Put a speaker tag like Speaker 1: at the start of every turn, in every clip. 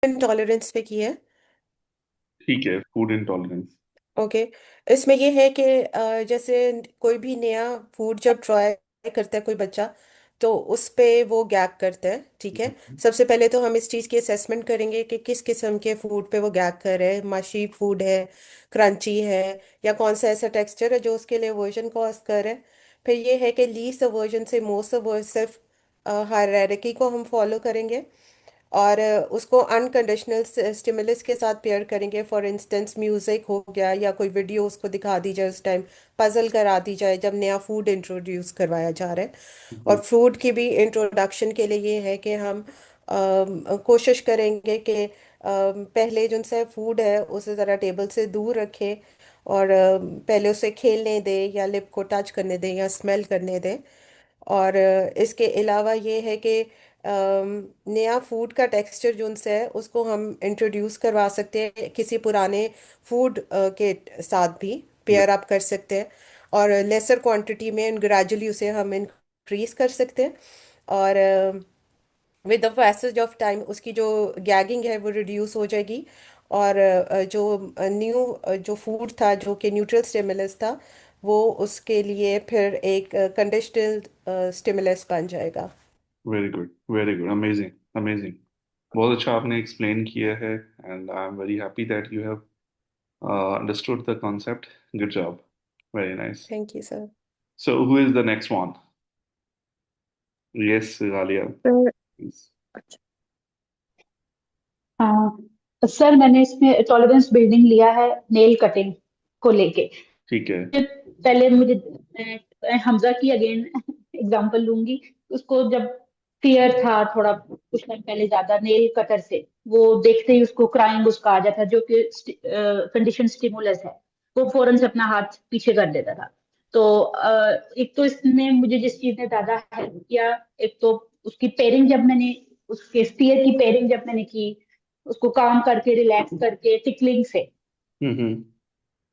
Speaker 1: Intolerance पे की है।
Speaker 2: ठीक है, फूड इंटॉलरेंस।
Speaker 1: ओके। इसमें ये है कि जैसे कोई भी नया फूड जब ट्राई करता है कोई बच्चा, तो उस पे वो गैग करता है। ठीक है। सबसे पहले तो हम इस चीज़ की असेसमेंट करेंगे कि किस किस्म के फूड पे वो गैग कर रहे हैं, मशी फूड है, क्रंची है, या कौन सा ऐसा टेक्सचर है जो उसके लिए अवर्जन कॉज कर है। फिर ये है कि लीस्ट अवर्जन से मोस्ट अवर्सिव हायरार्की को हम फॉलो करेंगे, और उसको अनकंडीशनल स्टिमुलस के साथ पेयर करेंगे। फॉर इंस्टेंस म्यूजिक हो गया, या कोई वीडियो उसको दिखा दी जाए उस टाइम, पजल करा दी जाए जब नया फूड इंट्रोड्यूस करवाया जा रहा है। और फूड की भी इंट्रोडक्शन के लिए ये है कि हम कोशिश करेंगे कि पहले जो उनसे फूड है उसे ज़रा टेबल से दूर रखें, और पहले उसे खेलने दें, या लिप को टच करने दें, या स्मेल करने दें। और इसके अलावा ये है कि नया फूड का टेक्सचर जो उनसे है उसको हम इंट्रोड्यूस करवा सकते हैं किसी पुराने फूड के साथ भी पेयर अप कर सकते हैं, और लेसर क्वांटिटी में ग्रेजुअली उसे हम इंक्रीज कर सकते हैं। और with the passage of time उसकी जो गैगिंग है वो रिड्यूस हो जाएगी, और जो न्यू जो फूड था जो कि न्यूट्रल स्टिमुलस था, वो उसके लिए फिर एक कंडीशनल स्टिमुलस बन जाएगा।
Speaker 2: Very good, very good, amazing, amazing. बहुत अच्छा आपने एक्सप्लेन किया है, and I am very happy that you have understood the concept. Good job, very nice.
Speaker 1: Thank you sir.
Speaker 2: So who is the next one? Yes, Galiya.
Speaker 3: Sir अच्छा। हाँ sir, मैंने इसमें tolerance building लिया है नेल कटिंग को लेके।
Speaker 2: ठीक है।
Speaker 3: पहले मुझे हमजा की अगेन एग्जांपल लूंगी। उसको जब फियर था थोड़ा कुछ टाइम पहले ज्यादा नेल कटर से, वो देखते ही उसको क्राइंग उसका आ जाता, जो कि कंडीशन स्टिमुलस है। वो फौरन से अपना हाथ पीछे कर देता था। तो एक तो इसमें मुझे जिस चीज ने ज्यादा हेल्प किया, एक तो उसकी पेयरिंग जब मैंने, उसके स्पीयर की पेयरिंग जब मैंने की, उसको काम करके रिलैक्स करके टिकलिंग से।
Speaker 2: हम्म।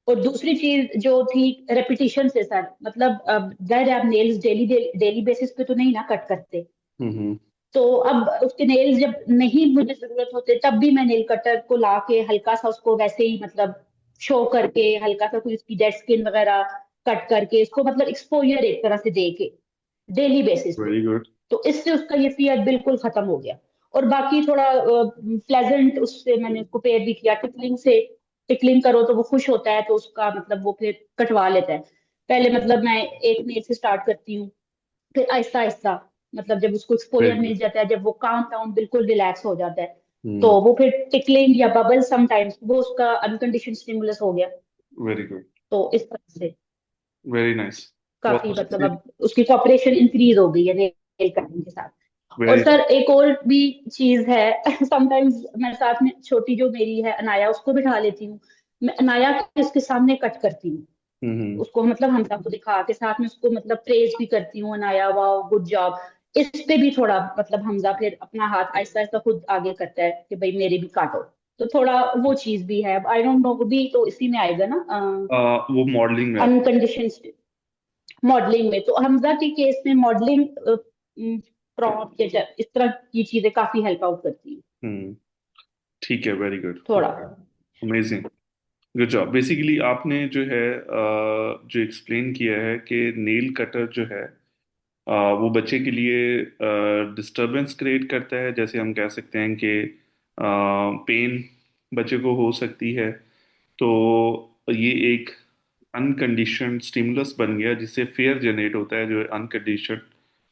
Speaker 3: और दूसरी चीज जो थी रेपिटेशन से सर, मतलब जाहिर है आप नेल्स डेली डेली बेसिस पे तो नहीं ना कट करते।
Speaker 2: हम्म।
Speaker 3: तो अब उसके नेल्स जब नहीं मुझे जरूरत होते, तब भी मैं नेल कटर को ला के हल्का सा उसको वैसे ही मतलब शो करके, हल्का सा कोई उसकी डेड स्किन वगैरह कट करके, इसको मतलब एक्सपोजर एक तरह से दे के डेली बेसिस पे।
Speaker 2: Very good.
Speaker 3: तो इससे उसका ये फियर बिल्कुल खत्म हो गया। और बाकी थोड़ा प्लेजेंट उससे मैंने उसको पेयर भी किया टिकलिंग से। टिकलिंग करो तो वो खुश होता है, तो उसका मतलब वो फिर कटवा लेता है। पहले मतलब मैं एक नेल से स्टार्ट करती हूँ, फिर आहिस्ता आहिस्ता, मतलब जब उसको एक्सपोजर
Speaker 2: वेरी गुड।
Speaker 3: मिल जाता है, जब वो काम डाउन बिल्कुल रिलैक्स हो जाता है, तो
Speaker 2: हम्म।
Speaker 3: वो फिर टिकलिंग या बबल समटाइम्स वो उसका अनकंडीशन स्टिमुलस हो गया।
Speaker 2: Very good.
Speaker 3: तो इस तरह से
Speaker 2: वेरी नाइस।
Speaker 3: काफी
Speaker 2: बहुत
Speaker 3: मतलब
Speaker 2: अच्छे।
Speaker 3: अब उसकी कॉपरेशन इंक्रीज हो गई है नेल कटिंग के साथ। और
Speaker 2: वेरी।
Speaker 3: सर एक और भी चीज है समटाइम्स मैं साथ में छोटी जो मेरी है अनाया, उसको बिठा लेती हूँ। मैं अनाया के उसके सामने कट करती हूँ।
Speaker 2: हम्म।
Speaker 3: उसको मतलब हम सबको दिखा के साथ में उसको मतलब प्रेज भी करती हूँ, अनाया वाह गुड जॉब। इस पे भी थोड़ा मतलब हमजा फिर अपना हाथ आहिस्ता आहिस्ता खुद आगे करता है कि भाई मेरे भी काटो। तो थोड़ा वो चीज भी है। आई डोंट नो, भी तो इसी में आएगा ना,
Speaker 2: वो मॉडलिंग में आता
Speaker 3: अनकंडीशन मॉडलिंग में। तो हमजा के केस में मॉडलिंग प्रॉम्प्ट या इस तरह की चीजें काफी हेल्प आउट करती है
Speaker 2: है। ठीक है, वेरी गुड।
Speaker 3: थोड़ा।
Speaker 2: अमेजिंग। Good job. बेसिकली आपने जो है जो एक्सप्लेन किया है कि नेल कटर जो है वो बच्चे के लिए डिस्टरबेंस क्रिएट करता है, जैसे हम कह सकते हैं कि पेन बच्चे को हो सकती है। तो ये एक अनकंडीशनड स्टिमुलस बन गया जिससे फेयर जनरेट होता है, जो अनकंडीशनड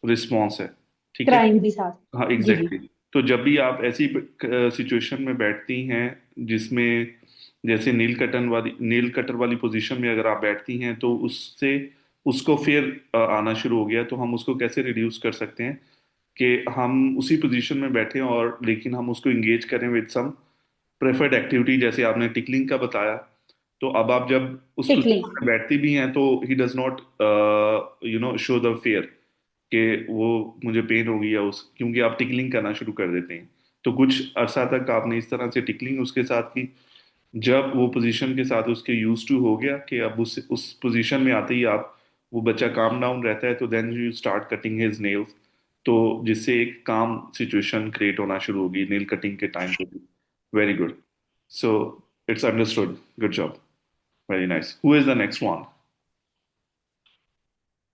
Speaker 2: रिस्पॉन्स है। ठीक है।
Speaker 3: क्राइम भी साथ।
Speaker 2: हाँ,
Speaker 3: जी जी।
Speaker 2: Exactly exactly। तो जब भी आप ऐसी सिचुएशन में बैठती हैं जिसमें जैसे नील कटर वाली पोजीशन में अगर आप बैठती हैं, तो उससे उसको फिर आना शुरू हो गया, तो हम उसको कैसे रिड्यूस कर सकते हैं कि हम उसी पोजीशन में बैठे और लेकिन हम उसको इंगेज करें विद सम प्रेफर्ड एक्टिविटी, जैसे आपने टिकलिंग का बताया। तो अब आप जब उस
Speaker 3: टिकलिंग।
Speaker 2: पोजीशन में बैठती भी हैं तो he does not show the fair कि वो मुझे पेन होगी या उस, क्योंकि आप टिकलिंग करना शुरू कर देते हैं। तो कुछ अरसा तक आपने इस तरह से टिकलिंग उसके साथ की। जब वो पोजीशन के साथ उसके यूज टू हो गया कि अब उस पोजीशन में आते ही आप, वो बच्चा काम डाउन रहता है, तो then you start cutting his nails. तो जिससे एक काम सिचुएशन क्रिएट होना शुरू होगी नेल कटिंग के टाइम पे भी। Very good. So it's understood. Good job. Very nice. Who is the next one?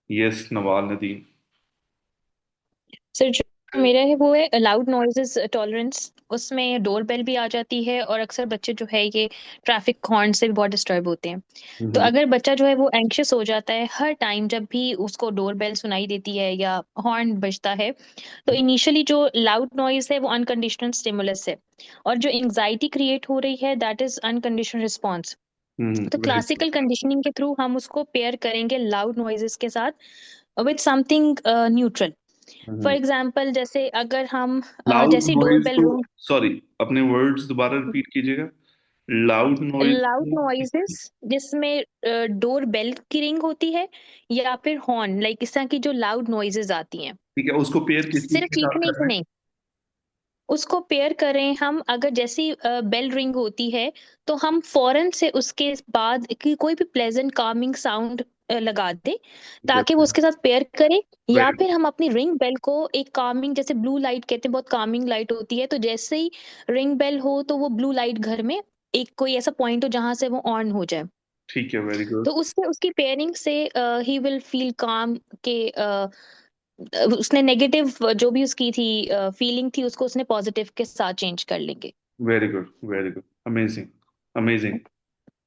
Speaker 2: Yes, Nawal Nadeem.
Speaker 4: Sir जो मेरा है वो है लाउड नॉइजेस टॉलरेंस। उसमें डोर बेल भी आ जाती है, और अक्सर बच्चे जो है ये ट्रैफिक हॉर्न से भी बहुत डिस्टर्ब होते हैं। तो
Speaker 2: हम्म.
Speaker 4: अगर बच्चा जो है वो एंग्शियस हो जाता है हर टाइम जब भी उसको डोर बेल सुनाई देती है या हॉर्न बजता है, तो इनिशियली जो लाउड नॉइज है वो अनकंडीशनल स्टिमुलस है, और जो एंग्जाइटी क्रिएट हो रही है दैट इज अनकंडीशनल रिस्पॉन्स। तो
Speaker 2: वेरी गुड.
Speaker 4: क्लासिकल कंडीशनिंग के थ्रू हम उसको पेयर करेंगे लाउड नॉइजेस के साथ with something neutral. For example जैसे अगर हम
Speaker 2: लाउड
Speaker 4: जैसे
Speaker 2: नॉइज
Speaker 4: डोरबेल
Speaker 2: को,
Speaker 4: रिंग,
Speaker 2: सॉरी, अपने वर्ड्स दोबारा रिपीट कीजिएगा. लाउड नॉइज
Speaker 4: लाउड
Speaker 2: को.
Speaker 4: नॉइजेस जिसमें डोर बेल की रिंग होती है या फिर हॉर्न, लाइक इस तरह की जो लाउड नॉइजेस आती हैं,
Speaker 2: ठीक है, उसको पेयर किस चीज
Speaker 4: सिर्फ
Speaker 2: के साथ
Speaker 4: चीखने
Speaker 2: कर
Speaker 4: की
Speaker 2: रहे हैं?
Speaker 4: नहीं। उसको पेयर करें हम, अगर जैसी बेल रिंग होती है तो हम फौरन से उसके बाद की कोई भी प्लेजेंट कामिंग साउंड लगा दें ताकि वो
Speaker 2: वेरी
Speaker 4: उसके साथ पेयर करे। या
Speaker 2: वेरी
Speaker 4: फिर हम अपनी रिंग बेल को एक कामिंग, जैसे ब्लू लाइट कहते हैं, बहुत कामिंग लाइट होती है, तो जैसे ही रिंग बेल हो तो वो ब्लू लाइट घर में एक कोई ऐसा पॉइंट हो जहां से वो ऑन हो जाए।
Speaker 2: ठीक है. Very good.
Speaker 4: तो उससे उसकी पेयरिंग से ही विल फील काम के उसने नेगेटिव जो भी उसकी थी फीलिंग थी उसको उसने पॉजिटिव के साथ चेंज कर लेंगे।
Speaker 2: Very good. Very good. Amazing. Amazing.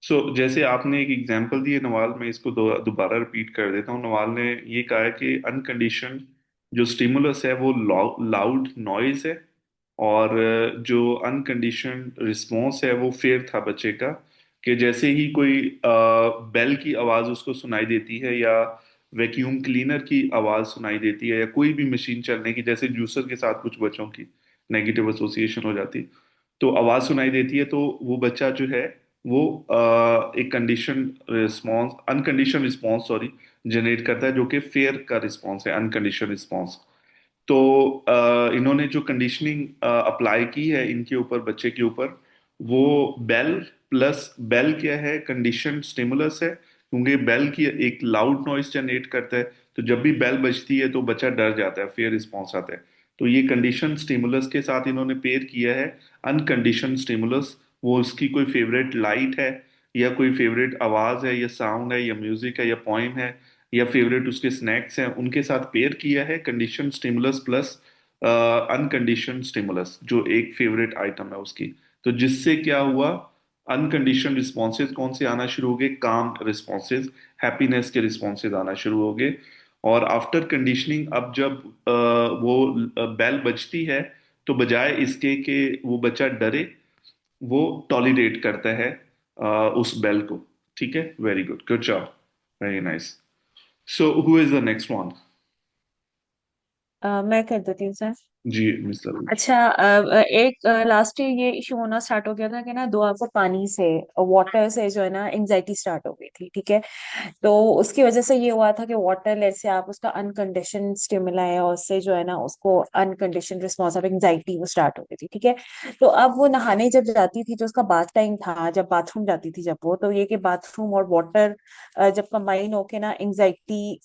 Speaker 2: So जैसे आपने एक एग्जांपल दिए नवाल, मैं इसको दोबारा रिपीट कर देता हूँ. नवाल ने ये कहा है कि अनकंडीशन जो स्टिमुलस है वो लाउड नॉइज है, और जो अनकंडीशन रिस्पॉन्स है वो फेयर था बच्चे का, कि जैसे ही कोई बेल की आवाज़ उसको सुनाई देती है, या वैक्यूम क्लीनर की आवाज़ सुनाई देती है, या कोई भी मशीन चलने की, जैसे जूसर के साथ कुछ बच्चों की नेगेटिव एसोसिएशन हो जाती, तो आवाज़ सुनाई देती है, तो वो बच्चा जो है वो एक condition response, uncondition response sorry, generate करता है, जो कि फेयर का रिस्पॉन्स है, अनकंडीशन रिस्पॉन्स. तो इन्होंने जो कंडीशनिंग अप्लाई की है इनके ऊपर, बच्चे के ऊपर, वो बेल प्लस बेल क्या है, कंडीशन स्टिमुलस है, क्योंकि बेल की एक लाउड नॉइस जनरेट करता है, तो जब भी बेल बजती है तो बच्चा डर जाता है, फेयर रिस्पॉन्स आता है. तो ये कंडीशन स्टिमुलस के साथ इन्होंने पेयर किया है अनकंडीशन स्टिमुलस. वो उसकी कोई फेवरेट लाइट है, या कोई फेवरेट आवाज है, या साउंड है, या म्यूजिक है, या पोइम है, या फेवरेट उसके स्नैक्स हैं, उनके साथ पेयर किया है कंडीशन स्टिमुलस प्लस अनकंडीशन स्टिमुलस, जो एक फेवरेट आइटम है उसकी. तो जिससे क्या हुआ, अनकंडीशन रिस्पॉन्सेज कौन से आना शुरू हो गए, काम रिस्पॉन्सेज, हैप्पीनेस के रिस्पॉन्सेज आना शुरू हो गए. और आफ्टर कंडीशनिंग, अब जब वो बेल बजती है, तो बजाय इसके कि वो बच्चा डरे, वो टॉलरेट करता है उस बेल को. ठीक है. Very good. Good job. Very nice. So who is the next one?
Speaker 5: मैं कर देती हूँ सर।
Speaker 2: जी, मिस्टर.
Speaker 5: अच्छा, एक लास्ट ईयर ये इशू होना स्टार्ट हो गया था कि ना दो आपको पानी से, वाटर से जो है ना एंजाइटी स्टार्ट हो गई थी, ठीक है। तो उसकी वजह से ये हुआ था कि वाटर लेट से आप उसका अनकंडीशन स्टिमुला है और उससे जो है ना उसको अनकंडीशन रिस्पॉन्स ऑफ एंजाइटी वो स्टार्ट हो गई थी, ठीक है। तो अब वो नहाने जब जाती थी, जो उसका बाथ टाइम था, जब बाथरूम जाती थी जब वो, तो ये कि बाथरूम और वाटर जब कंबाइन होके ना एंजाइटी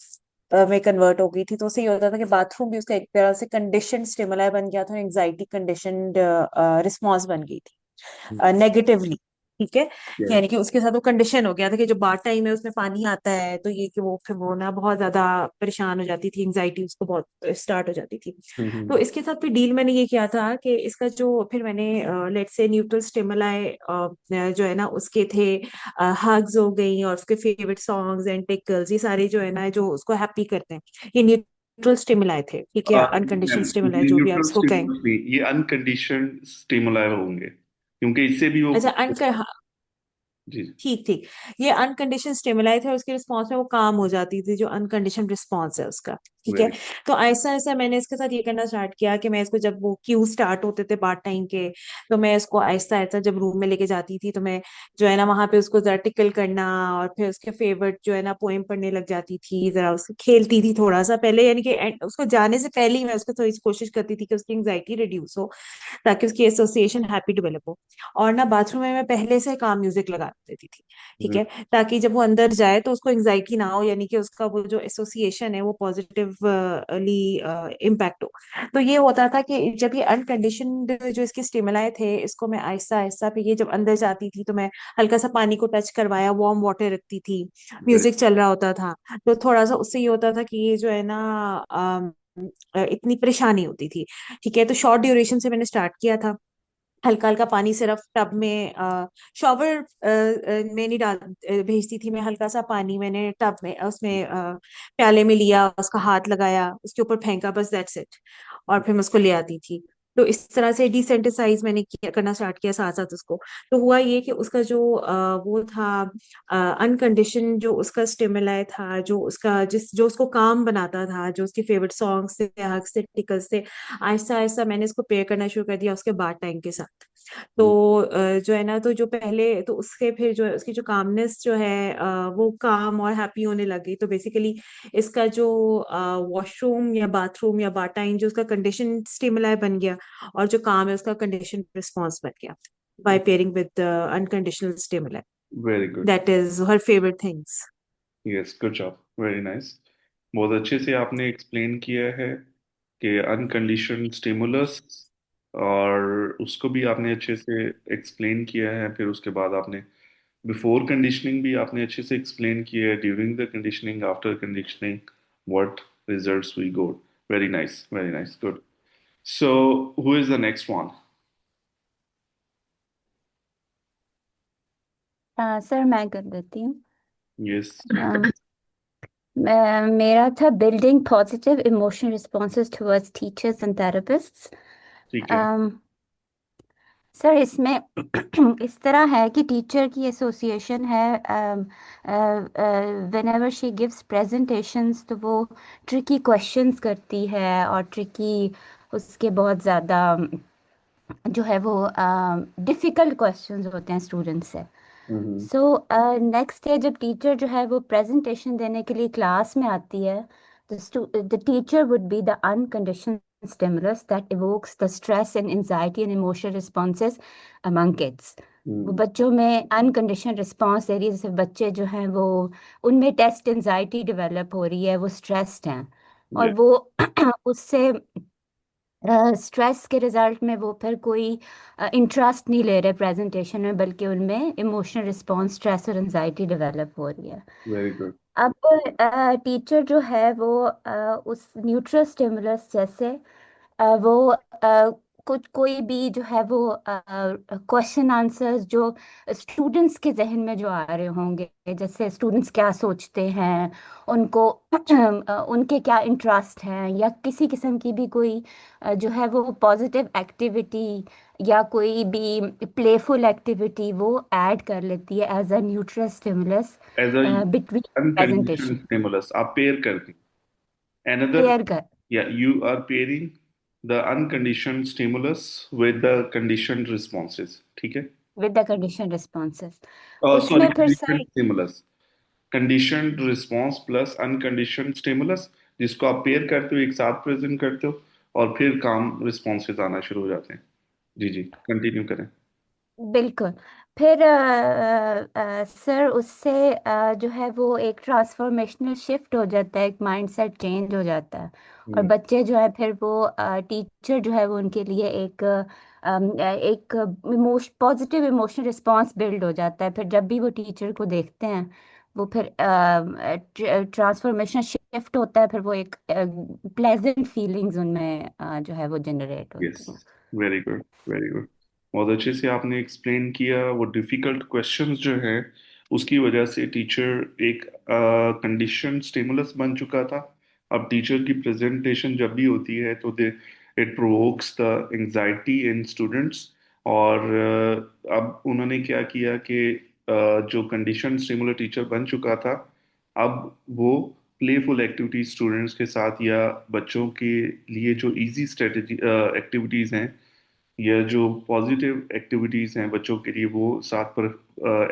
Speaker 5: में कन्वर्ट हो गई थी, तो उससे ये होता था कि बाथरूम भी उसका एक तरह से कंडीशन स्टिमुलाई बन गया था, एंजाइटी कंडीशनड रिस्पॉन्स बन गई थी नेगेटिवली, ठीक है। यानी कि उसके साथ वो कंडीशन हो गया था कि जो बाथ टाइम है उसमें पानी आता है, तो ये कि वो फिर वो ना बहुत ज्यादा परेशान हो जाती थी, एंजाइटी उसको बहुत स्टार्ट हो जाती थी। तो इसके साथ फिर डील मैंने ये किया था कि इसका जो फिर मैंने लेट से न्यूट्रल स्टिमुलाई जो है ना उसके थे, हग्स हो गई और उसके फेवरेट सॉन्ग्स एंड टिकल्स, ये सारे जो है ना जो उसको हैप्पी करते हैं, ये न्यूट्रल स्टिमुलाई थे, ठीक है, अनकंडीशनल स्टिमुलाई
Speaker 2: ये
Speaker 5: जो भी आप
Speaker 2: न्यूट्रल
Speaker 5: इसको कहें।
Speaker 2: स्टिमुलस नहीं, ये अनकंडीशन स्टिमुलाई होंगे, क्योंकि इससे भी वो.
Speaker 5: अच्छा,
Speaker 2: जी.
Speaker 5: ठीक ठीक, ये अनकंडीशन स्टिमुलाई थे और उसके रिस्पॉन्स में वो काम हो जाती थी, जो अनकंडीशन रिस्पॉन्स है उसका, ठीक है।
Speaker 2: वेरी.
Speaker 5: तो ऐसा ऐसा मैंने इसके साथ ये करना स्टार्ट किया कि मैं इसको, जब वो क्यू स्टार्ट होते थे बाथ टाइम के, तो मैं इसको आहिस्ता आहिस्ता जब रूम में लेके जाती थी, तो मैं जो है ना वहां पे उसको जरा टिकल करना, और फिर उसके फेवरेट जो है ना पोएम पढ़ने लग जाती थी, जरा उससे खेलती थी थोड़ा सा पहले, यानी कि उसको जाने से पहले ही मैं उसको थोड़ी सी कोशिश करती थी कि उसकी एंग्जाइटी रिड्यूस हो, ताकि उसकी एसोसिएशन हैप्पी डेवलप हो। और ना बाथरूम में मैं पहले से काम म्यूजिक लगा देती थी, ठीक है, ताकि जब वो अंदर जाए तो उसको एंग्जाइटी ना हो, यानी कि उसका वो जो एसोसिएशन है वो पॉजिटिव नेगेटिवली इम्पैक्ट हो। तो ये होता था कि जब ये अनकंडीशनड जो इसके स्टिमुलाई थे, इसको मैं आहिस्ता आहिस्ता, फिर ये जब अंदर जाती थी तो मैं हल्का सा पानी को टच करवाया, वार्म वाटर रखती थी,
Speaker 2: वेरी
Speaker 5: म्यूजिक चल रहा होता था, तो थोड़ा सा उससे ये होता था कि ये जो है ना इतनी परेशानी होती थी। ठीक है, तो शॉर्ट ड्यूरेशन से मैंने स्टार्ट किया था, हल्का हल्का पानी सिर्फ टब में, शॉवर में नहीं भेजती थी मैं, हल्का सा पानी मैंने टब में उसमें प्याले में लिया, उसका हाथ लगाया, उसके ऊपर फेंका, बस दैट्स इट, और फिर मैं उसको ले आती थी। तो इस तरह से डिसेंटिसाइज मैंने करना स्टार्ट किया साथ साथ उसको। तो हुआ ये कि उसका जो वो था, अनकंडीशन जो उसका स्टिमुलाई था, जो उसका जो उसको काम बनाता था, जो उसके फेवरेट सॉन्ग्स थे, हग्स थे, टिकल्स थे, आहिस्ता आहिस्ता मैंने इसको पेयर करना शुरू कर दिया उसके बाद टाइम के साथ। तो जो है ना, तो जो पहले तो उसके फिर जो है उसकी जो कामनेस जो है वो काम और हैप्पी होने लगी। तो बेसिकली इसका जो वॉशरूम या बाथरूम या बार टाइम जो उसका कंडीशन स्टिमुलाई बन गया, और जो काम है उसका कंडीशन रिस्पॉन्स बन गया, by pairing with unconditional stimuli.
Speaker 2: Very good.
Speaker 5: That is her favourite things.
Speaker 2: Yes, good job, very nice. बहुत अच्छे से आपने एक्सप्लेन किया है कि अनकंडीशनड स्टिमुलस, और उसको भी आपने अच्छे से एक्सप्लेन किया है। फिर उसके बाद आपने बिफोर कंडीशनिंग भी आपने अच्छे से एक्सप्लेन किया है, during the conditioning, after conditioning, what results we got. Very nice, good. So who is the next one?
Speaker 6: Sir मैं कर देती हूँ।
Speaker 2: यस।
Speaker 6: अम, मेरा था building positive emotional responses towards teachers and therapists.
Speaker 2: ठीक है।
Speaker 6: सर इसमें इस तरह है कि टीचर की एसोसिएशन है, when ever she gives presentations तो वो ट्रिकी क्वेश्चंस करती है, और ट्रिकी उसके बहुत ज़्यादा जो है वो डिफ़िकल्ट क्वेश्चंस होते हैं स्टूडेंट से।
Speaker 2: हम्म।
Speaker 6: सो नेक्स्ट डे जब टीचर जो है वो प्रेजेंटेशन देने के लिए क्लास में आती है, the teacher would be the unconditioned stimulus that evokes the stress and anxiety and emotional responses among kids। वो
Speaker 2: हम्म।
Speaker 6: बच्चों में अनकंडीशनल रिस्पॉन्स दे रही है, जैसे बच्चे जो हैं वो, उनमें टेस्ट एंजाइटी डेवलप हो रही है, वो स्ट्रेस्ड हैं, और
Speaker 2: यस।
Speaker 6: वो उससे स्ट्रेस के रिजल्ट में वो फिर कोई इंटरेस्ट नहीं ले रहे प्रेजेंटेशन में, बल्कि उनमें इमोशनल रिस्पॉन्स, स्ट्रेस और एंजाइटी डेवलप हो रही है।
Speaker 2: Very good.
Speaker 6: अब टीचर जो है वो उस न्यूट्रल स्टिमुलस जैसे वो कुछ कोई भी जो है वो क्वेश्चन आंसर्स जो स्टूडेंट्स के जहन में जो आ रहे होंगे, जैसे स्टूडेंट्स क्या सोचते हैं, उनको उनके क्या इंटरेस्ट हैं, या किसी किस्म की भी कोई जो है वो पॉजिटिव एक्टिविटी या कोई भी प्लेफुल एक्टिविटी वो ऐड कर लेती है as a neutral stimulus
Speaker 2: as a
Speaker 6: between
Speaker 2: unconditioned
Speaker 6: presentation.
Speaker 2: Stimulus आप पेयर करते हैं। another,
Speaker 6: पेयर कर
Speaker 2: yeah, you are pairing the unconditioned stimulus with the conditioned responses, ठीक है?
Speaker 6: With the condition responses.
Speaker 2: Sorry,
Speaker 6: उसमें फिर
Speaker 2: conditioned
Speaker 6: sir
Speaker 2: stimulus, conditioned response plus unconditioned stimulus, जिसको आप पेयर करते हो, एक साथ प्रेजेंट करते हो, और फिर काम रिस्पॉन्सेज आना शुरू हो जाते हैं। जी जी, कंटिन्यू करें।
Speaker 6: बिल्कुल। फिर सर उससे जो है वो एक ट्रांसफॉर्मेशनल शिफ्ट हो जाता है, एक माइंडसेट चेंज हो जाता है, और
Speaker 2: हम्म।
Speaker 6: बच्चे जो है फिर वो टीचर जो है वो उनके लिए एक पॉजिटिव इमोशनल रिस्पॉन्स बिल्ड हो जाता है। फिर जब भी वो टीचर को देखते हैं, वो फिर ट्रांसफॉर्मेशन शिफ्ट होता है, फिर वो एक प्लेजेंट फीलिंग्स उनमें जो है वो जनरेट
Speaker 2: यस,
Speaker 6: होती हैं।
Speaker 2: Very good, very good. बहुत अच्छे से आपने एक्सप्लेन किया। वो डिफिकल्ट क्वेश्चंस जो है, उसकी वजह से टीचर एक कंडीशन स्टिमुलस बन चुका था। अब टीचर की प्रेजेंटेशन जब भी होती है तो they it provokes the anxiety in students. और अब उन्होंने क्या किया कि जो कंडीशन स्टिमुलर टीचर बन चुका था, अब वो प्लेफुल एक्टिविटीज स्टूडेंट्स के साथ, या बच्चों के लिए जो इजी स्ट्रेटेजी एक्टिविटीज हैं, या जो पॉजिटिव एक्टिविटीज हैं बच्चों के लिए, वो साथ पर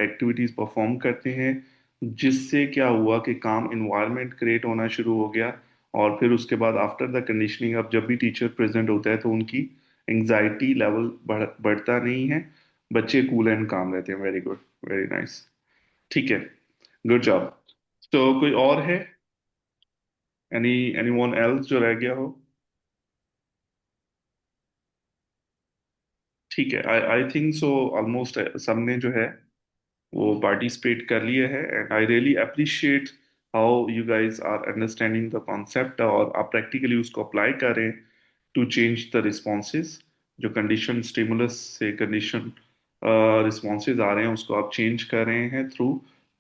Speaker 2: एक्टिविटीज परफॉर्म करते हैं। जिससे क्या हुआ कि काम इन्वायरमेंट क्रिएट होना शुरू हो गया। और फिर उसके बाद आफ्टर द कंडीशनिंग, अब जब भी टीचर प्रेजेंट होता है तो उनकी एंजाइटी लेवल बढ़ता नहीं है। बच्चे कूल एंड काम रहते हैं। Very good, very nice. ठीक है, गुड जॉब। तो कोई और है? एनीवन एल्स जो रह गया हो? ठीक है, आई आई थिंक सो ऑलमोस्ट सबने जो है वो पार्टिसिपेट कर लिए है, and I really appreciate how you guys are understanding the concept, और आप प्रैक्टिकली उसको अप्लाई करें टू चेंज द रिस्पॉन्सेज। जो कंडीशन स्टिमुलस से कंडीशन रिस्पॉन्सेज आ रहे हैं उसको आप चेंज कर रहे हैं through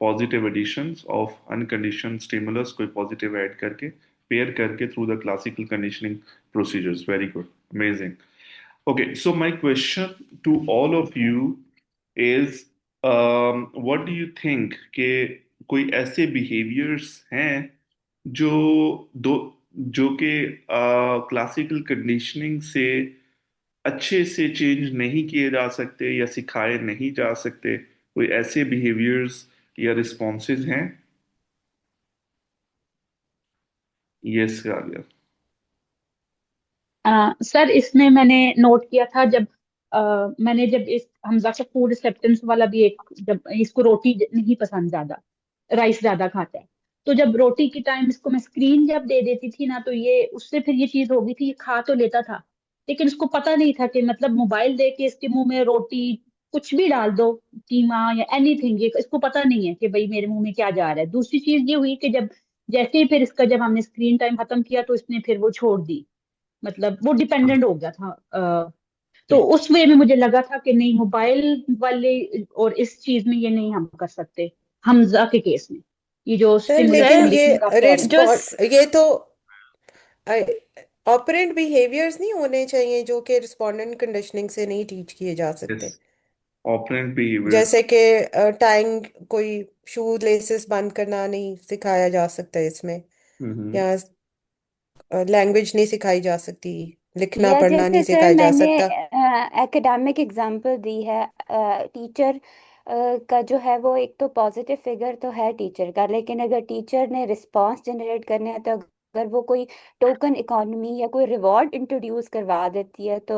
Speaker 2: positive additions of unconditioned stimulus, कोई पॉजिटिव ऐड करके पेयर करके through the classical conditioning procedures. Very good, amazing. Okay, so my question to all of you is, what do you think कि कोई ऐसे behaviors हैं जो दो जो कि क्लासिकल कंडीशनिंग से अच्छे से चेंज नहीं किए जा सकते या सिखाए नहीं जा सकते? कोई ऐसे behaviors या responses हैं? यस गालिया।
Speaker 3: सर इसमें मैंने नोट किया था जब मैंने जब इस हमजा का फूड एक्सेप्टेंस वाला भी एक, जब इसको रोटी नहीं पसंद ज्यादा, राइस ज्यादा खाता है, तो जब रोटी की टाइम इसको मैं स्क्रीन जब दे देती थी ना, तो ये उससे फिर ये चीज हो गई थी, ये खा तो लेता था लेकिन उसको पता नहीं था कि मतलब मोबाइल दे के इसके मुंह में रोटी कुछ भी डाल दो, कीमा या एनीथिंग, ये इसको पता नहीं है कि भाई मेरे मुंह में क्या जा रहा है। दूसरी चीज ये हुई कि जब जैसे ही फिर इसका जब हमने स्क्रीन टाइम खत्म किया तो इसने फिर वो छोड़ दी, मतलब वो डिपेंडेंट हो गया था। तो उस वे में मुझे लगा था कि नहीं, मोबाइल वाले और इस चीज में ये नहीं हम कर सकते, हमजा के केस में, ये जो
Speaker 1: सर
Speaker 3: स्टिमुलस
Speaker 1: लेकिन
Speaker 5: सर
Speaker 1: ये
Speaker 3: कंडीशनिंग आप कह रहे हैं।
Speaker 5: जो
Speaker 1: रिस्पॉन्ड, ये तो ऑपरेंट बिहेवियर्स नहीं होने चाहिए जो कि रिस्पोंडेंट कंडीशनिंग से नहीं टीच किए जा
Speaker 2: यस,
Speaker 1: सकते?
Speaker 2: Operant behaviours.
Speaker 1: जैसे कि टाइंग, कोई शू लेसेस बंद करना नहीं सिखाया जा सकता है इसमें,
Speaker 2: हम्म।
Speaker 1: या लैंग्वेज नहीं सिखाई जा सकती, लिखना
Speaker 6: या
Speaker 1: पढ़ना नहीं
Speaker 6: जैसे सर
Speaker 1: सिखाया जा
Speaker 6: मैंने
Speaker 1: सकता।
Speaker 6: एकेडमिक एग्जांपल दी है, टीचर का जो है वो एक तो पॉजिटिव फिगर तो है टीचर का, लेकिन अगर टीचर ने रिस्पांस जनरेट करने हैं तो अगर वो कोई टोकन इकोनॉमी या कोई रिवॉर्ड इंट्रोड्यूस करवा देती है तो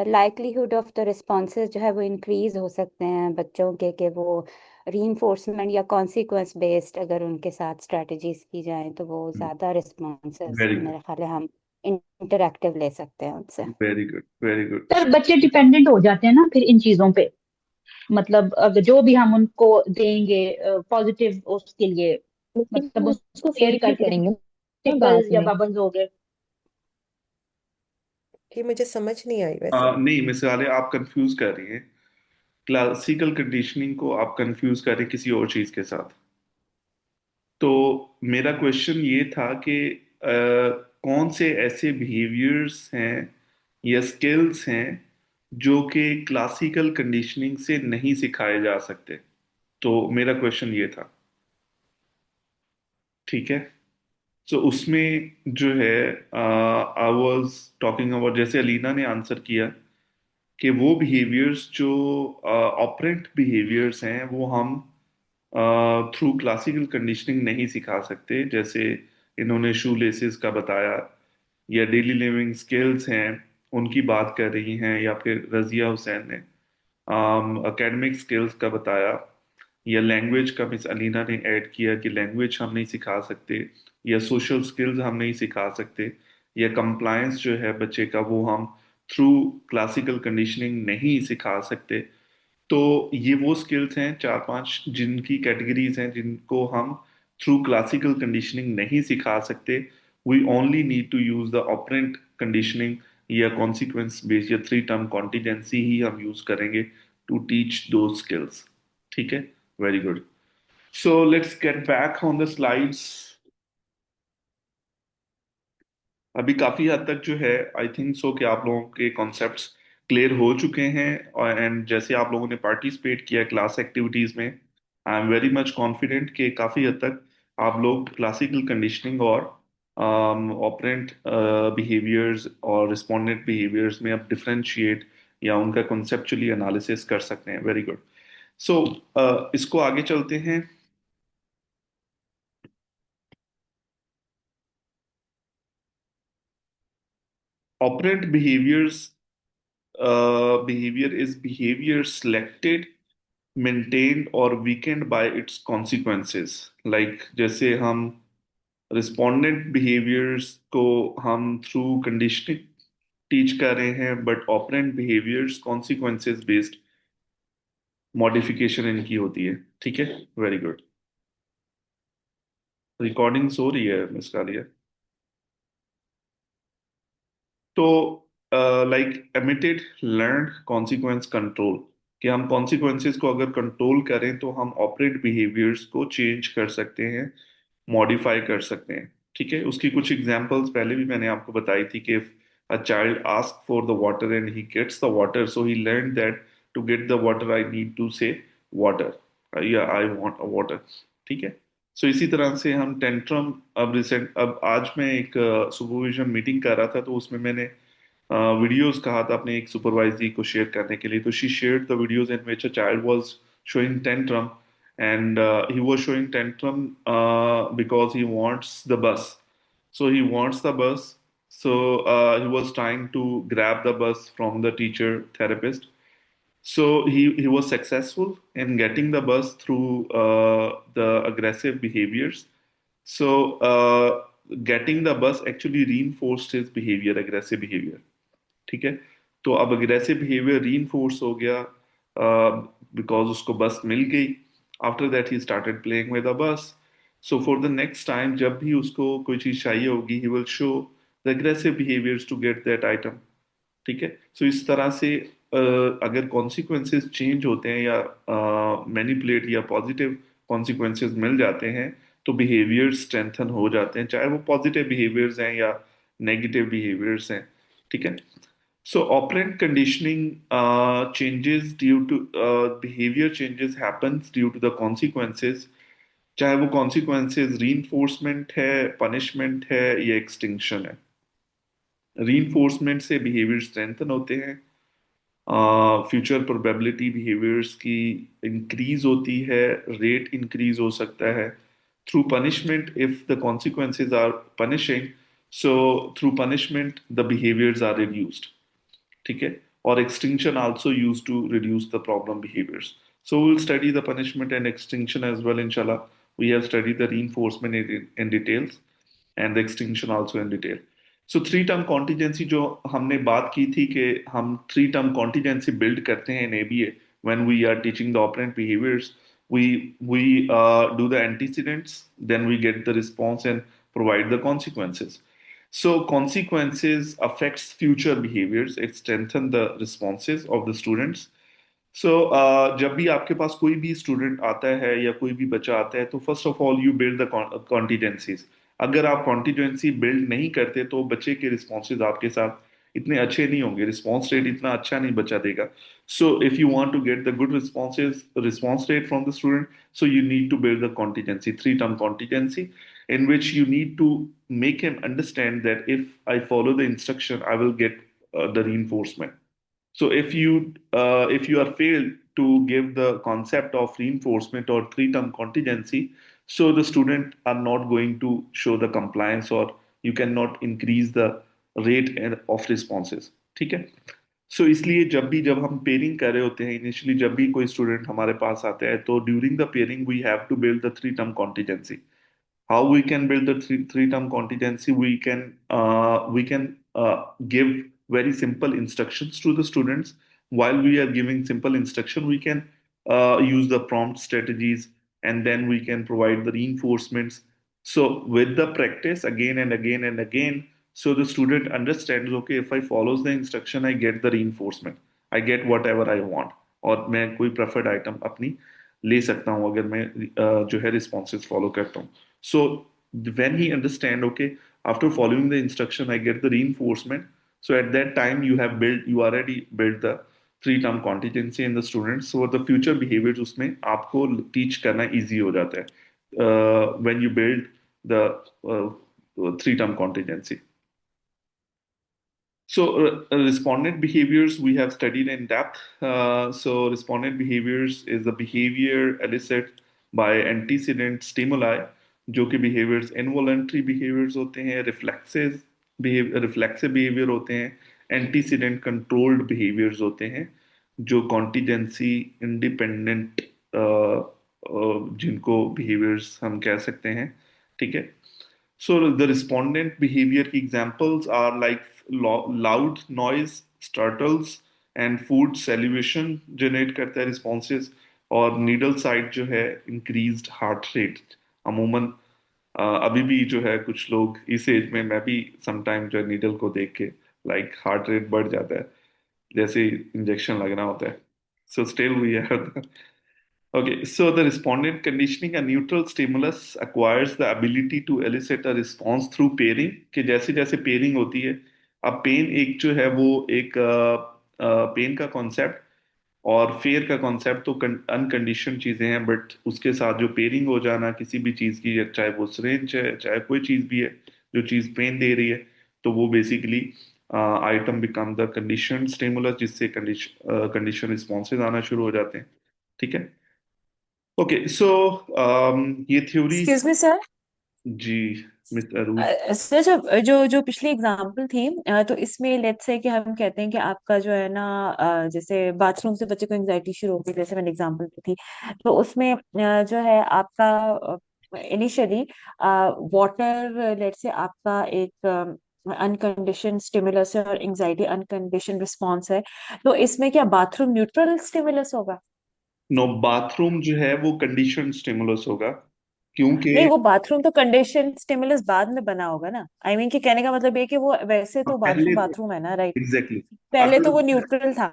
Speaker 6: लाइकलीहुड ऑफ द रिस्पॉन्सेज जो है वो इंक्रीज हो सकते हैं बच्चों के, कि वो रीइंफोर्समेंट या कॉन्सिक्वेंस बेस्ड अगर उनके साथ स्ट्रेटजीज की जाए तो वो ज़्यादा रिस्पॉन्सेज
Speaker 2: वेरी गुड,
Speaker 6: मेरे ख्याल है हम इंटरैक्टिव ले सकते हैं उनसे।
Speaker 2: Very good, very good.
Speaker 3: Sir बच्चे डिपेंडेंट हो जाते हैं ना फिर इन चीजों पे, मतलब अगर जो भी हम उनको देंगे पॉजिटिव उसके लिए,
Speaker 4: लेकिन
Speaker 3: मतलब
Speaker 4: हम
Speaker 3: उसको
Speaker 4: उसको
Speaker 3: पेयर
Speaker 4: फीड भी
Speaker 3: करके जैसे
Speaker 4: करेंगे ना बाद
Speaker 3: टिकल्स या
Speaker 4: में।
Speaker 3: बबल्स हो गए।
Speaker 1: ये मुझे समझ नहीं आई वैसे।
Speaker 2: नहीं, मिसाल आप कंफ्यूज कर रही हैं, क्लासिकल कंडीशनिंग को आप कंफ्यूज कर रहे हैं किसी और चीज के साथ। तो मेरा क्वेश्चन ये था कि कौन से ऐसे बिहेवियर्स हैं या स्किल्स हैं जो कि क्लासिकल कंडीशनिंग से नहीं सिखाए जा सकते? तो मेरा क्वेश्चन ये था, ठीक है। तो उसमें जो है, आई वाज टॉकिंग अबाउट, जैसे अलीना ने आंसर किया कि वो बिहेवियर्स जो ऑपरेंट बिहेवियर्स हैं वो हम थ्रू क्लासिकल कंडीशनिंग नहीं सिखा सकते, जैसे इन्होंने शू लेसेस का बताया, या डेली लिविंग स्किल्स हैं उनकी बात कर रही हैं, या फिर रजिया हुसैन ने एकेडमिक स्किल्स का बताया, या लैंग्वेज का मिस अलीना ने ऐड किया कि लैंग्वेज हम नहीं सिखा सकते, या सोशल स्किल्स हम नहीं सिखा सकते, या कंप्लायंस जो है बच्चे का वो हम थ्रू क्लासिकल कंडीशनिंग नहीं सिखा सकते। तो ये वो स्किल्स हैं चार पांच जिनकी कैटेगरीज हैं जिनको हम थ्रू क्लासिकल कंडीशनिंग नहीं सिखा सकते। We only need to use the operant conditioning या कॉन्सिक्वेंस बेस्ड या थ्री टर्म कॉन्टिजेंसी ही हम यूज करेंगे टू टीच दो स्किल्स। ठीक है, very good. So let's get back on the slides. अभी काफी हद तक जो है आई थिंक सो कि आप लोगों के कॉन्सेप्ट्स क्लियर हो चुके हैं, और एंड जैसे आप लोगों ने पार्टिसिपेट किया क्लास एक्टिविटीज में, आई एम वेरी मच कॉन्फिडेंट कि काफी हद तक आप लोग क्लासिकल कंडीशनिंग और ऑपरेंट बिहेवियर्स और रिस्पोंडेंट बिहेवियर्स में अब डिफरेंशिएट या उनका कॉन्सेप्चुअली एनालिसिस कर सकते हैं। Very good. सो इसको आगे चलते हैं। Operant behavior is behavior selected, maintained or weakened by its consequences, like जैसे हम रिस्पोंडेंट बिहेवियर्स को हम थ्रू कंडीशनिंग टीच कर रहे हैं, but operant behaviours consequences based modification इनकी होती है। ठीक है, वेरी गुड। रिकॉर्डिंग्स हो रही है मिस कालिया। तो like emitted learn consequence control, कि हम कॉन्सिक्वेंसेस को अगर कंट्रोल करें तो हम ऑपरेट बिहेवियर्स को चेंज कर सकते हैं, मॉडिफाई कर सकते हैं। ठीक है, उसकी कुछ एग्जांपल्स पहले भी मैंने आपको बताई थी कि a child ask for the water and he gets the water, so he learn that to get the water I need to say water या आई वांट अ वाटर। ठीक है, सो इसी तरह से हम टेंट्रम, अब आज मैं एक सुपरविजन मीटिंग कर रहा था, तो उसमें मैंने वीडियोस कहा था अपने एक सुपरवाइजरी को शेयर करने के लिए। तो she shared the videos in which a child was showing tantrum, and he was showing tantrum because he wants the bus. So he wants the bus, so he was trying to grab the bus from the teacher therapist. So he was successful in getting the bus through the aggressive behaviors. So getting the bus actually reinforced his behavior, aggressive behavior. ठीक है, तो अब aggressive behaviour reinforce हो गया because उसको bus मिल गई। After that he started playing with a bus. So for the next time जब भी उसको कोई चीज चाहिए होगी, he will show the aggressive behaviours to get that item. ठीक है, सो इस तरह से अगर कॉन्सिक्वेंसेस चेंज होते हैं या मैनिपुलेट या पॉजिटिव कॉन्सिक्वेंसेस मिल जाते हैं, तो बिहेवियर स्ट्रेंथन हो जाते हैं, चाहे वो पॉजिटिव बिहेवियर्स हैं या नेगेटिव बिहेवियर्स हैं। ठीक है, so operant conditioning changes due to behavior changes happens due to the consequences, चाहे वो consequences reinforcement है, punishment है या extinction है। reinforcement से behavior strengthen होते हैं, फ्यूचर प्रोबेबिलिटी बिहेवियर्स की इंक्रीज होती है, रेट इंक्रीज हो सकता है। Through punishment, if the consequences are punishing, so through punishment the behaviours are reduced. ठीक है, और extinction also used to reduce the problem behaviors. So we'll study the punishment and extinction as well, inshallah. We have studied the reinforcement in details and the extinction also in detail. So three term contingency जो हमने बात की थी कि हम three term contingency build करते हैं in ABA when we are teaching the operant behaviours. we do the antecedents, then we get the response and provide the consequences. So consequences affects future behaviors, it strengthen the responses of the students. सो जब भी आपके पास कोई भी student आता है या कोई भी बच्चा आता है, तो first of all you build the contingencies. अगर आप कॉन्टीजेंसी बिल्ड नहीं करते तो बच्चे के रिस्पॉन्सेज आपके साथ इतने अच्छे नहीं होंगे, रिस्पॉन्स रेट इतना अच्छा नहीं बच्चा देगा। So if you want to get the good response rate from the student, so you need to build the contingency, three term contingency, in which you need to make him understand that if I follow the instruction, I will get the reinforcement. So if you are failed to give the concept of reinforcement or three-term contingency, so the student are not going to show the compliance, or you cannot increase the rate of responses. ठीक है, सो इसलिए जब हम pairing कर रहे होते हैं, initially जब भी कोई स्टूडेंट हमारे पास आता है, तो during the pairing we have to build the three term contingency. how we can build the three term contingency, we can give very simple instructions to the students. While we are giving simple instruction, we can use the prompt strategies, and then we can provide the reinforcements. So with the practice again and again and again, so the student understands, okay, if I follows the instruction, I get the reinforcement, I get whatever I want, और मैं कोई preferred item अपनी ले सकता हूँ अगर मैं जो है responses follow करता हूँ। So when he understand, okay, after following the instruction, I get the reinforcement. So at that time, you already built the three term contingency in the students. So the future behaviors उसमें आपको teach करना easy हो जाता है when you build the three term contingency. So, respondent behaviors we have studied in depth. So, respondent behaviors is the behavior elicited by antecedent stimuli, जो कि behaviors involuntary behaviors होते हैं, reflexive behavior होते हैं, antecedent controlled behaviors होते हैं, जो contingency independent जिनको behaviors हम कह सकते हैं। ठीक है, So the respondent behavior की examples are like loud noise, startles and food salivation generate करता है responses, और needle side जो है increased heart rate. अमूमन अभी भी जो है कुछ लोग इस एज में, मैं भी समटाइम जो है नीडल को देख के लाइक हार्ट रेट बढ़ जाता है जैसे इंजेक्शन लगना होता है. So still we have Okay, so the respondent conditioning, a neutral stimulus acquires the ability to elicit a response through pairing. कि जैसे जैसे पेयरिंग होती है, अब पेन एक जो है वो एक पेन का कॉन्सेप्ट और फेयर का कॉन्सेप्ट तो अनकंडीशन चीजें हैं, बट उसके साथ जो पेयरिंग हो जाना किसी भी चीज की, चाहे वो सिरिंज है चाहे कोई चीज भी है जो चीज पेन दे रही है, तो वो basically item become the condition stimulus, जिससे कंडीशन रिस्पॉन्सेज आना शुरू हो जाते हैं. ठीक है. ओके सो ये थ्योरी.
Speaker 5: Excuse me sir.
Speaker 2: जी मिस्टर अरूज.
Speaker 5: सर जो जो जो पिछली एग्जांपल थी, तो इसमें लेट्स से कि हम कहते हैं कि आपका जो है ना, जैसे बाथरूम से बच्चे को एंजाइटी शुरू होगी, जैसे मैंने एग्जांपल दी थी, तो उसमें जो है आपका इनिशियली वाटर, लेट्स से आपका एक अनकंडीशन स्टिमुलस है और एंजाइटी अनकंडीशन रिस्पॉन्स है, तो इसमें क्या बाथरूम न्यूट्रल स्टिमुलस होगा?
Speaker 2: नो, बाथरूम जो है वो कंडीशन स्टिमुलस होगा, क्योंकि
Speaker 5: नहीं, वो बाथरूम तो कंडीशन स्टिमुलस बाद में बना होगा ना। आई मीन कि कहने का मतलब ये कि वो वैसे तो बाथरूम
Speaker 2: पहले तो
Speaker 5: बाथरूम है ना, राइट?
Speaker 2: एग्जैक्टली
Speaker 5: पहले तो
Speaker 2: अगर
Speaker 5: वो न्यूट्रल था,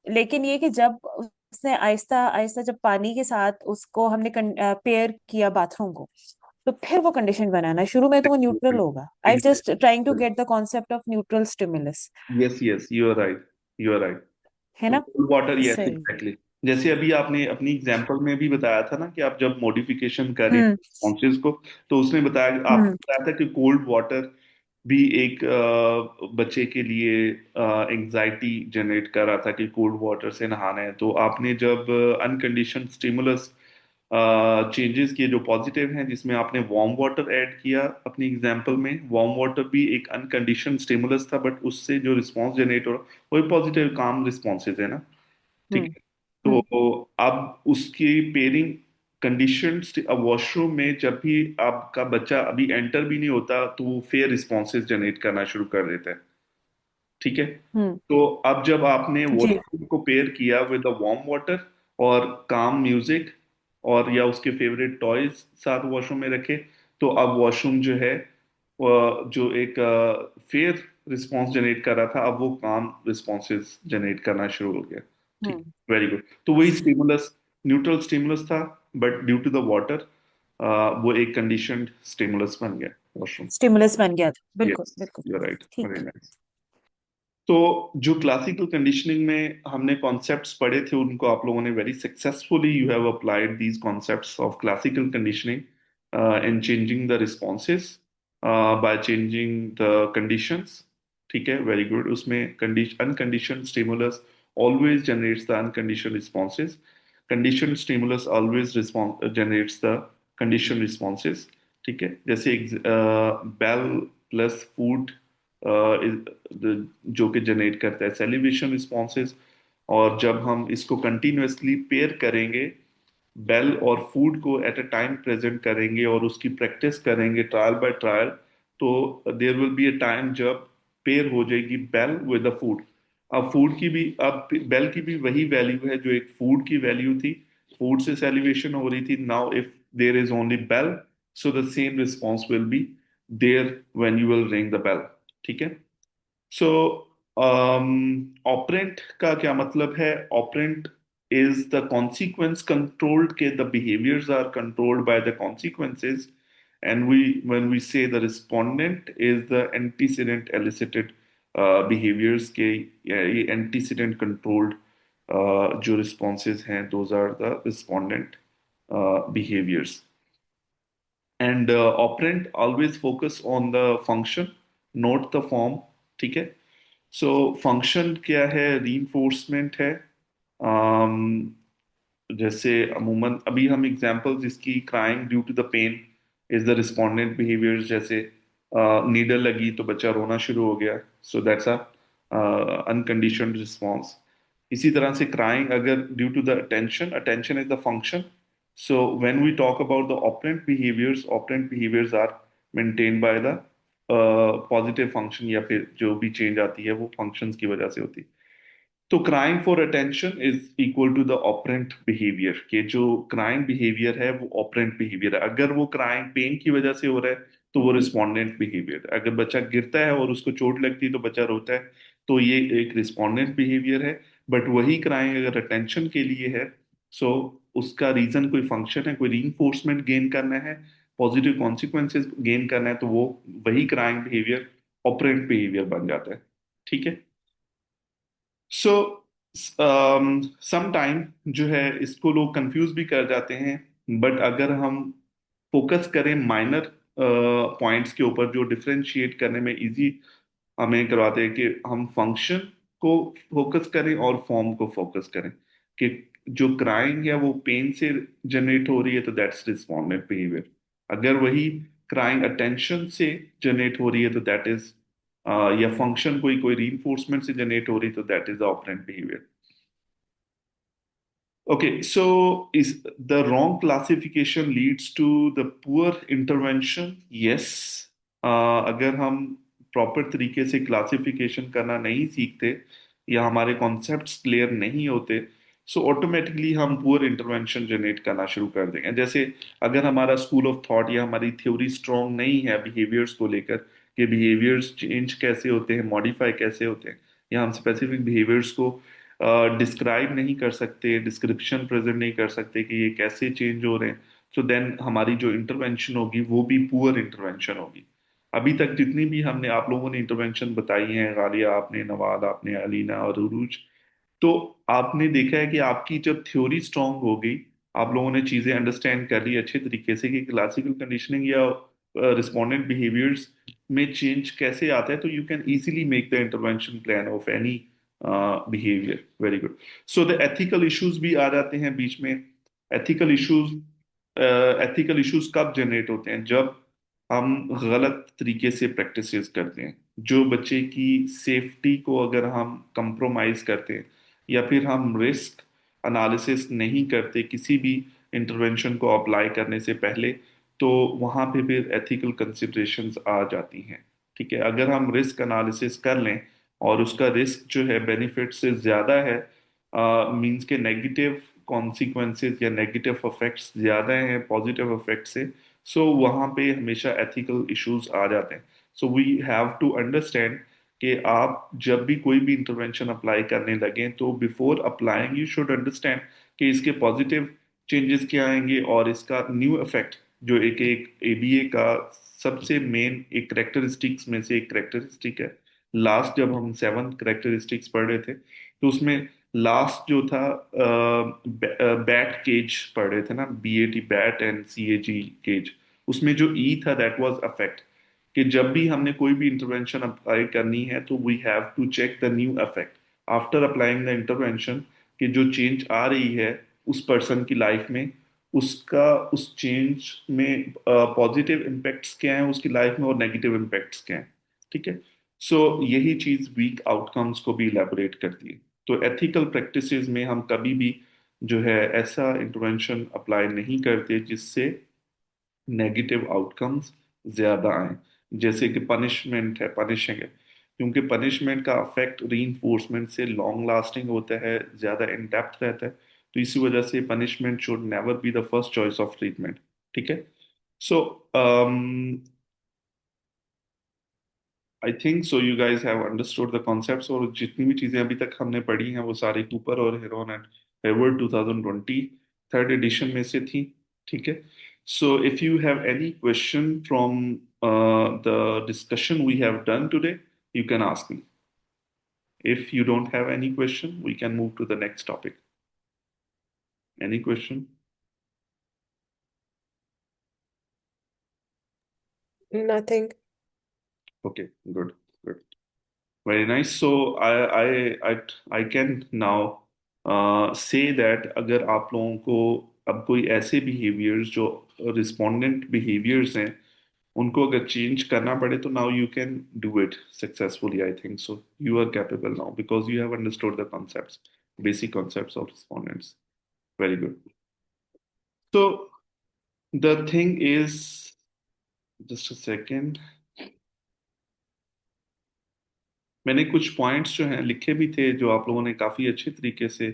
Speaker 5: लेकिन ये कि जब उसने आहिस्ता आहिस्ता जब पानी के साथ उसको हमने पेयर किया बाथरूम को, तो फिर वो कंडीशन बनाना, शुरू में तो वो न्यूट्रल होगा। I just trying to get the concept of neutral stimulus,
Speaker 2: yes yes you are right, you are right.
Speaker 5: है
Speaker 2: तो
Speaker 5: ना?
Speaker 2: कोल्ड वाटर, यस
Speaker 5: सही।
Speaker 2: एग्जैक्टली. जैसे अभी आपने अपनी एग्जांपल में भी बताया था ना कि आप जब मॉडिफिकेशन कर रही
Speaker 5: हम्म।
Speaker 2: रिस्पॉन्सेज को, तो उसने बताया, आपने
Speaker 5: हम्म।
Speaker 2: बताया था कि कोल्ड वाटर भी एक बच्चे के लिए एंजाइटी जनरेट कर रहा था कि कोल्ड वाटर से नहाना है. तो आपने जब अनकंडीशन स्टिमुलस चेंजेस किए जो पॉजिटिव हैं, जिसमें आपने वार्म वाटर ऐड किया अपनी एग्जांपल में, वार्म वाटर भी एक अनकंडीशन स्टिमुलस था, बट उससे जो रिस्पॉन्स जनरेट हो रहा वही पॉजिटिव काम रिस्पॉन्सेज है ना. ठीक
Speaker 5: हम्म।
Speaker 2: है. तो अब उसकी पेयरिंग कंडीशन, अब वॉशरूम में जब भी आपका बच्चा अभी एंटर भी नहीं होता तो वो फेयर रिस्पॉन्सेज जनरेट करना शुरू कर देता है. ठीक है.
Speaker 5: हम्म।
Speaker 2: तो अब जब आपने
Speaker 5: जी।
Speaker 2: वॉशरूम को पेयर किया विद द वार्म वाटर और काम म्यूजिक और या उसके फेवरेट टॉयज साथ वॉशरूम में रखे, तो अब वॉशरूम जो है जो एक फेयर रिस्पॉन्स जनरेट कर रहा था, अब वो काम रिस्पॉन्सेज जनरेट करना शुरू हो गया. ठीक.
Speaker 5: हम्म।
Speaker 2: Very good. तो वही स्टिमुलस, न्यूट्रल स्टिमुलस था, but due to the water वो एक कंडीशनड स्टिमुलस बन गया वॉशरूम.
Speaker 5: स्टिमुलस बन गया था, बिल्कुल
Speaker 2: यस
Speaker 5: बिल्कुल।
Speaker 2: यू आर राइट,
Speaker 5: ठीक
Speaker 2: वेरी
Speaker 5: है।
Speaker 2: नाइस. तो जो क्लासिकल कंडीशनिंग में हमने कॉन्सेप्ट्स पढ़े थे उनको आप लोगों ने very successfully you have applied these concepts of classical conditioning in changing the responses by changing the conditions. ठीक है, वेरी गुड. उसमें condition uncondition stimulus always generates the uncondition responses, condition stimulus always generates the condition responses. ठीक है. जैसे bell plus food जो कि generate करता है सेलिब्रेशन रिस्पॉन्सेज, और जब हम इसको कंटिन्यूअसली पेयर करेंगे, बेल और फूड को एट अ टाइम प्रेजेंट करेंगे और उसकी प्रैक्टिस करेंगे ट्रायल बाय ट्रायल, तो there will be a time जब पेयर हो जाएगी बेल विद द फूड. अब फूड की भी, अब बेल की भी वही वैल्यू है जो एक फूड की वैल्यू थी, फूड से सेलिब्रेशन हो रही थी. Now if there is only bell, so the same response will be there when you will ring the bell. ठीक है. सो ऑपरेंट का क्या मतलब है? Operant is the consequence controlled, के the behaviors are controlled by the consequences, and when we say the respondent is the antecedent elicited behaviors, के ये antecedent controlled जो responses हैं, those are the respondent behaviors. And operand always focus on the function, not the form. ठीक है. So function क्या है? Reinforcement है. um, जैसे अमूमन अभी हम एग्जांपल्स इसकी, crying due to the pain is the respondent behaviours. जैसे नीडल लगी तो बच्चा रोना शुरू हो गया, so that's a unconditioned response. इसी तरह से क्राइंग अगर due to the attention, is the function. So when we talk about the operant behaviours are maintain by the positive function, या फिर जो भी चेंज आती है वो फंक्शंस की वजह से होती है। तो crying for attention is equal to the operant behaviour, कि जो क्राइंग बिहेवियर है वो ऑपरेंट बिहेवियर है। अगर वो क्राइंग पेन की वजह से हो रहा है तो वो रिस्पोंडेंट बिहेवियर है। अगर बच्चा गिरता है और उसको चोट लगती है तो बच्चा रोता है, तो ये एक रिस्पोंडेंट बिहेवियर है। बट वही क्राइंग अगर अटेंशन के लिए है, सो उसका रीजन कोई फंक्शन है, कोई रीइंफोर्समेंट गेन करना है, पॉजिटिव कॉन्सिक्वेंसेज गेन करना है, तो वो वही क्राइंग बिहेवियर ऑपरेंट बिहेवियर बन जाता है। ठीक है। सो समटाइम जो है इसको लोग कंफ्यूज भी कर जाते हैं। बट अगर हम फोकस करें माइनर पॉइंट्स के ऊपर जो डिफरेंशिएट करने में इजी हमें करवाते हैं, कि हम फंक्शन को फोकस करें और फॉर्म को फोकस करें, कि जो क्राइंग है वो पेन से जनरेट हो रही है तो दैट्स रिस्पॉन्डेंट बिहेवियर। अगर वही क्राइंग अटेंशन से जनरेट हो रही है तो दैट इज, या फंक्शन कोई कोई रीइंफोर्समेंट से जनरेट हो रही है तो that is the operant behaviour. Okay, so is the wrong classification leads to the poor intervention? Yes. अगर हम प्रॉपर तरीके से क्लासिफिकेशन करना नहीं सीखते या हमारे कॉन्सेप्ट्स क्लियर नहीं होते, सो ऑटोमेटिकली हम पुअर इंटरवेंशन जनरेट करना शुरू कर देंगे। जैसे अगर हमारा स्कूल ऑफ थॉट या हमारी थ्योरी स्ट्रांग नहीं है बिहेवियर्स को लेकर, कि बिहेवियर्स चेंज कैसे होते हैं, मॉडिफाई कैसे होते हैं, या हम स्पेसिफिक बिहेवियर्स को डिस्क्राइब नहीं कर सकते, डिस्क्रिप्शन प्रेजेंट नहीं कर सकते कि ये कैसे चेंज हो रहे हैं, सो देन हमारी जो इंटरवेंशन होगी वो भी पुअर इंटरवेंशन होगी। अभी तक जितनी भी हमने आप लोगों ने इंटरवेंशन बताई हैं, गालिया आपने, नवाद आपने, अलीना और उरूज, तो आपने देखा है कि आपकी जब थ्योरी स्ट्रांग हो गई, आप लोगों ने चीजें अंडरस्टैंड कर ली अच्छे तरीके से कि क्लासिकल कंडीशनिंग या रिस्पोंडेंट बिहेवियर्स में चेंज कैसे आता है, तो you can easily make the intervention plan of any behaviour. Very good. So the ethical issues भी आ जाते हैं बीच में। एथिकल इश्यूज, एथिकल इश्यूज कब जनरेट होते हैं? जब हम गलत तरीके से प्रैक्टिसेस करते हैं, जो बच्चे की सेफ्टी को अगर हम कंप्रोमाइज करते हैं, या फिर हम रिस्क एनालिसिस नहीं करते किसी भी इंटरवेंशन को अप्लाई करने से पहले, तो वहाँ पे फिर एथिकल कंसिडरेशंस आ जाती हैं। ठीक है। अगर हम रिस्क एनालिसिस कर लें और उसका रिस्क जो है बेनिफिट से ज़्यादा है, मींस के नेगेटिव कॉन्सिक्वेंसेस या नेगेटिव इफेक्ट्स ज़्यादा हैं पॉजिटिव इफेक्ट से, सो वहाँ पे हमेशा एथिकल इश्यूज आ जाते हैं। So we have to understand कि आप जब भी कोई भी इंटरवेंशन अप्लाई करने लगें तो before applying you should understand कि इसके पॉजिटिव चेंजेस क्या आएंगे और इसका न्यू इफेक्ट, जो एक एक एबीए का सबसे मेन एक करेक्टरिस्टिक्स में से एक करेक्टरिस्टिक है। लास्ट जब हम 7 करेक्टरिस्टिक्स पढ़ रहे थे तो उसमें लास्ट जो था बैट केज पढ़ रहे थे ना, BAT bat and CAG cage, उसमें जो ई था दैट वाज अफेक्ट, कि जब भी हमने कोई भी इंटरवेंशन अप्लाई करनी है तो we have to check the new effect after applying the intervention, कि जो चेंज आ रही है उस पर्सन की लाइफ में, उसका उस चेंज में पॉजिटिव इम्पैक्ट्स क्या हैं उसकी लाइफ में और नेगेटिव इम्पैक्ट्स क्या हैं। ठीक है। सो यही चीज वीक आउटकम्स को भी इलेबोरेट करती है। तो एथिकल प्रैक्टिसेस में हम कभी भी जो है ऐसा इंटरवेंशन अप्लाई नहीं करते जिससे नेगेटिव आउटकम्स ज्यादा आए। जैसे कि पनिशमेंट है, पनिशिंग है, क्योंकि पनिशमेंट का अफेक्ट रीइंफोर्समेंट से लॉन्ग लास्टिंग होता है, ज्यादा इन डेप्थ रहता है, तो इसी वजह से punishment should never be the first choice of treatment. ठीक है। So I think so you guys have understood the concepts, और जितनी भी चीजें अभी तक हमने पढ़ी हैं वो सारी कूपर और Heron and Heward 2020 third edition में से थी। ठीक है। So if you have any question from the discussion we have done today, you can ask me. If you don't have any question, we can move to the next topic. Any question?
Speaker 1: Nothing.
Speaker 2: Okay, good, good. Very nice. So I can now say that अगर आप लोगों को अब कोई ऐसे behaviors जो respondent behaviors हैं उनको अगर चेंज करना पड़े तो now you can do it successfully. I think so. You are capable now because you have understood the concepts, basic concepts of respondents. Very good. So the thing is, just a second. मैंने कुछ points जो हैं लिखे भी थे जो आप लोगों ने काफी अच्छे तरीके से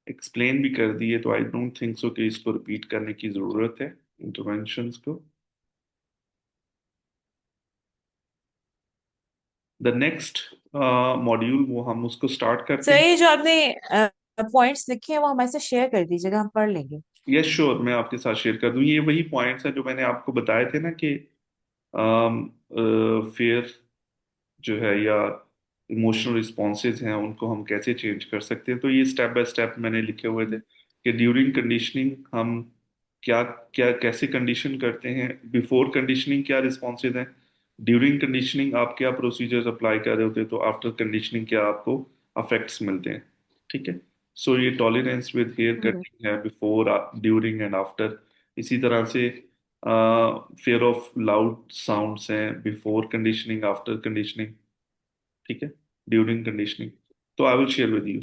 Speaker 2: एक्सप्लेन भी कर दिए, तो आई डोंट थिंक सो कि इसको रिपीट करने की जरूरत है, इंटरवेंशंस को। द नेक्स्ट मॉड्यूल वो हम उसको स्टार्ट करते
Speaker 5: सर
Speaker 2: हैं।
Speaker 5: ये जो आपने पॉइंट्स लिखे हैं वो हमारे साथ शेयर कर दीजिएगा, हम पढ़ लेंगे।
Speaker 2: यस श्योर, मैं आपके साथ शेयर कर दूं। ये वही पॉइंट्स हैं जो मैंने आपको बताए थे ना कि फेयर जो है या इमोशनल रिस्पॉन्सेज हैं उनको हम कैसे चेंज कर सकते हैं। तो ये स्टेप बाय स्टेप मैंने लिखे हुए थे कि ड्यूरिंग कंडीशनिंग हम क्या क्या कैसे कंडीशन करते हैं, बिफोर कंडीशनिंग क्या रिस्पॉन्सेज हैं, ड्यूरिंग कंडीशनिंग आप क्या प्रोसीजर्स अप्लाई कर रहे होते हैं, तो आफ्टर कंडीशनिंग क्या आपको अफेक्ट्स मिलते हैं। ठीक है। सो ये tolerance with hair
Speaker 5: hmm.
Speaker 2: Cutting है बिफोर, ड्यूरिंग एंड आफ्टर। इसी तरह से फेयर ऑफ लाउड साउंड्स हैं बिफोर कंडीशनिंग, आफ्टर कंडीशनिंग। ठीक है, ड्यूरिंग कंडीशनिंग। तो I will share with you.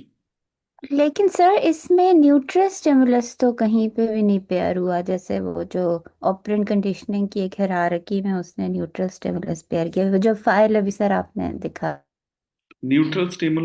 Speaker 6: लेकिन सर इसमें न्यूट्रल स्टिमुलस तो कहीं पे भी नहीं पेयर हुआ, जैसे वो जो ऑपरेंट कंडीशनिंग की एक हायरार्की में उसने न्यूट्रल स्टिमुलस पेयर किया, वो जो फाइल अभी सर आपने दिखा।
Speaker 2: Neutral stimulus